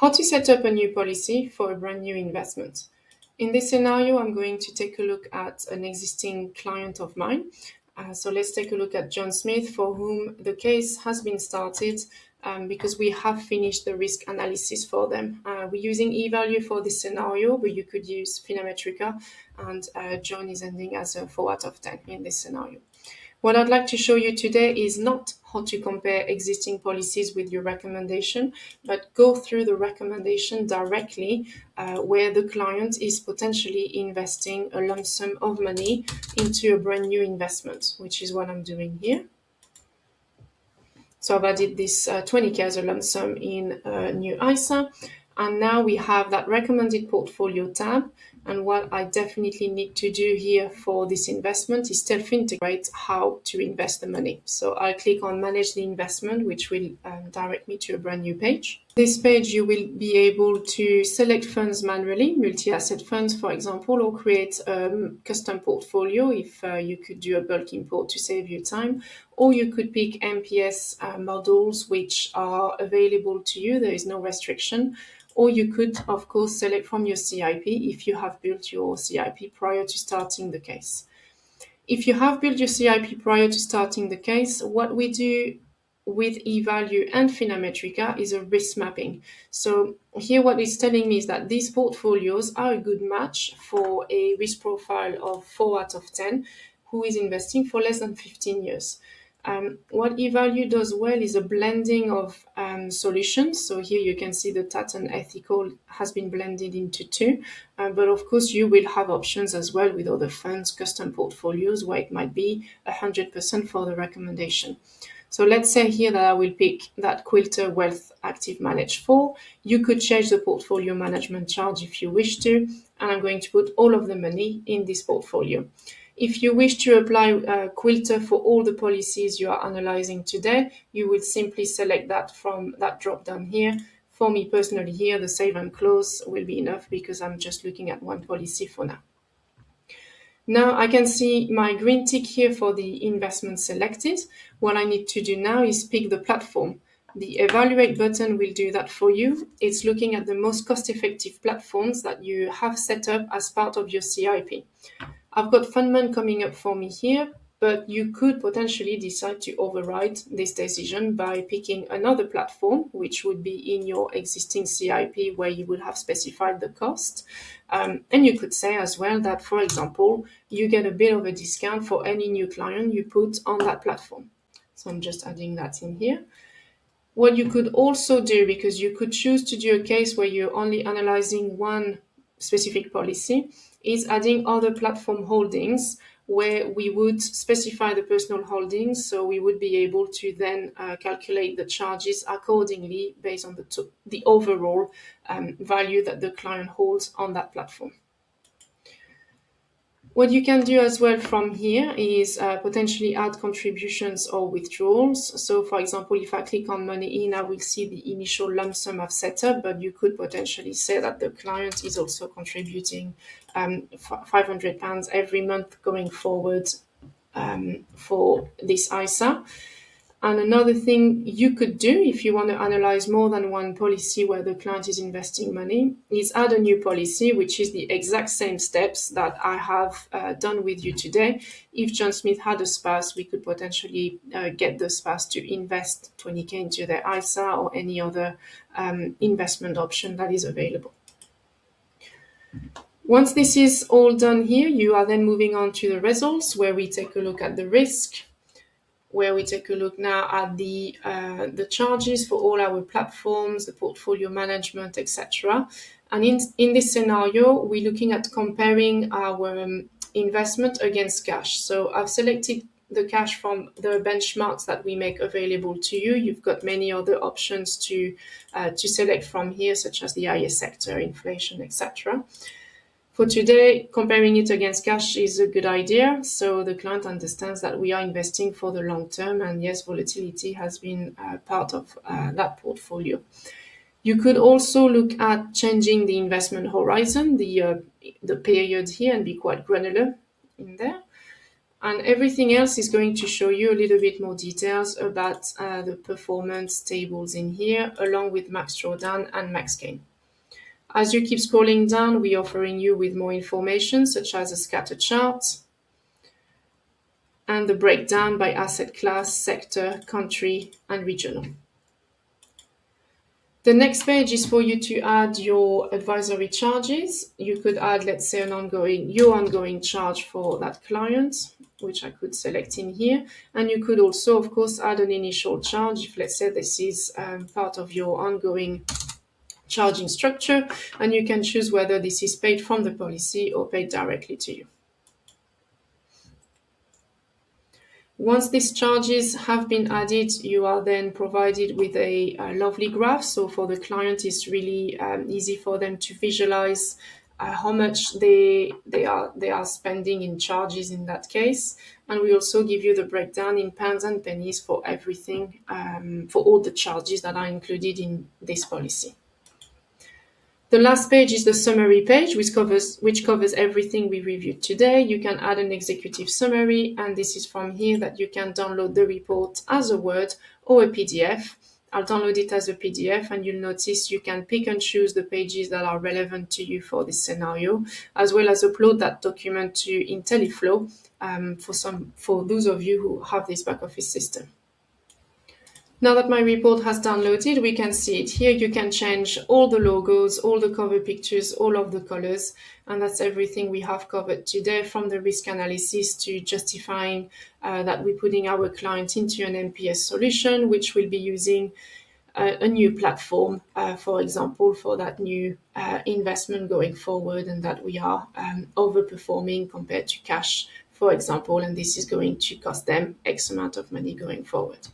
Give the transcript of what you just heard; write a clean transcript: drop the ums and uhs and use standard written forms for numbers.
How to set up a new policy for a brand new investment. In this scenario, I'm going to take a look at an existing client of mine. So let's take a look at John Smith, for whom the case has been started because we have finished the risk analysis for them. We're using eValue for this scenario, but you could use Finametrica, and John is ending as a 4 out of 10 in this scenario. What I'd like to show you today is not how to compare existing policies with your recommendation, but go through the recommendation directly where the client is potentially investing a lump sum of money into a brand new investment, which is what I'm doing here. So I've added this 20K as a lump sum in a new ISA. And now we have that recommended portfolio tab. And what I definitely need to do here for this investment is tell Fintegrate how to invest the money. So I'll click on Manage the Investment, which will direct me to a brand new page. This page, you will be able to select funds manually, multi-asset funds, for example, or create a custom portfolio if you could do a bulk import to save you time. Or you could pick MPS models, which are available to you. There is no restriction. Or you could, of course, select from your CIP if you have built your CIP prior to starting the case. If you have built your CIP prior to starting the case, what we do with eValue and Finametrica is a risk mapping. So here what it's telling me is that these portfolios are a good match for a risk profile of 4 out of 10 who is investing for less than 15 years. What eValue does well is a blending of solutions. So here you can see the TAT and ethical has been blended into two. But of course, you will have options as well with other funds, custom portfolios, where it might be 100% for the recommendation. So let's say here that I will pick that Quilter Wealth Active Manage 4. You could change the portfolio management charge if you wish to, and I'm going to put all of the money in this portfolio. If you wish to apply Quilter for all the policies you are analyzing today, you will simply select that from that drop down here. For me personally here, the save and close will be enough because I'm just looking at one policy for now. Now I can see my green tick here for the investment selected. What I need to do now is pick the platform. The evaluate button will do that for you. It's looking at the most cost-effective platforms that you have set up as part of your CIP. I've got Fundman coming up for me here, but you could potentially decide to override this decision by picking another platform, which would be in your existing CIP where you would have specified the cost. And you could say as well that, for example, you get a bit of a discount for any new client you put on that platform. So I'm just adding that in here. What you could also do, because you could choose to do a case where you're only analyzing one specific policy, is adding other platform holdings where we would specify the personal holdings. So we would be able to then calculate the charges accordingly based on the overall value that the client holds on that platform. What you can do as well from here is potentially add contributions or withdrawals. So for example, if I click on money in, I will see the initial lump sum I've set up, but you could potentially say that the client is also contributing £500 every month going forward for this ISA. And another thing you could do if you want to analyze more than one policy where the client is investing money is add a new policy, which is the exact same steps that I have done with you today. If John Smith had a spouse, we could potentially get the spouse to invest 20K into their ISA or any other investment option that is available. Once this is all done here, you are then moving on to the results where we take a look at the risk, where we take a look now at the charges for all our platforms, the portfolio management, etc. And in this scenario, we're looking at comparing our investment against cash. So I've selected the cash from the benchmarks that we make available to you. You've got many other options to select from here, such as the IS sector, inflation, etc. For today, comparing it against cash is a good idea. So the client understands that we are investing for the long term, and yes, volatility has been part of that portfolio. You could also look at changing the investment horizon, the period here, and be quite granular in there. And everything else is going to show you a little bit more details about the performance tables in here, along with max drawdown and max gain. As you keep scrolling down, we're offering you with more information, such as a scatter chart and the breakdown by asset class, sector, country, and regional. The next page is for you to add your advisory charges. You could add, let's say, your ongoing charge for that client, which I could select in here. And you could also, of course, add an initial charge if, let's say, this is part of your ongoing charging structure, and you can choose whether this is paid from the policy or paid directly to you. Once these charges have been added, you are then provided with a lovely graph. So for the client, it's really easy for them to visualize how much they are spending in charges in that case. And we also give you the breakdown in pounds and pennies for everything, for all the charges that are included in this policy. The last page is the summary page, which covers everything we reviewed today. You can add an executive summary, and this is from here that you can download the report as a Word or a PDF. I'll download it as a PDF, and you'll notice you can pick and choose the pages that are relevant to you for this scenario, as well as upload that document to Intelliflo for those of you who have this back office system. Now that my report has downloaded, we can see it here. You can change all the logos, all the cover pictures, all of the colors, and that's everything we have covered today, from the risk analysis to justifying that we're putting our client into an MPS solution, which will be using a new platform, for example, for that new investment going forward, and that we are overperforming compared to cash, for example, and this is going to cost them X amount of money going forward.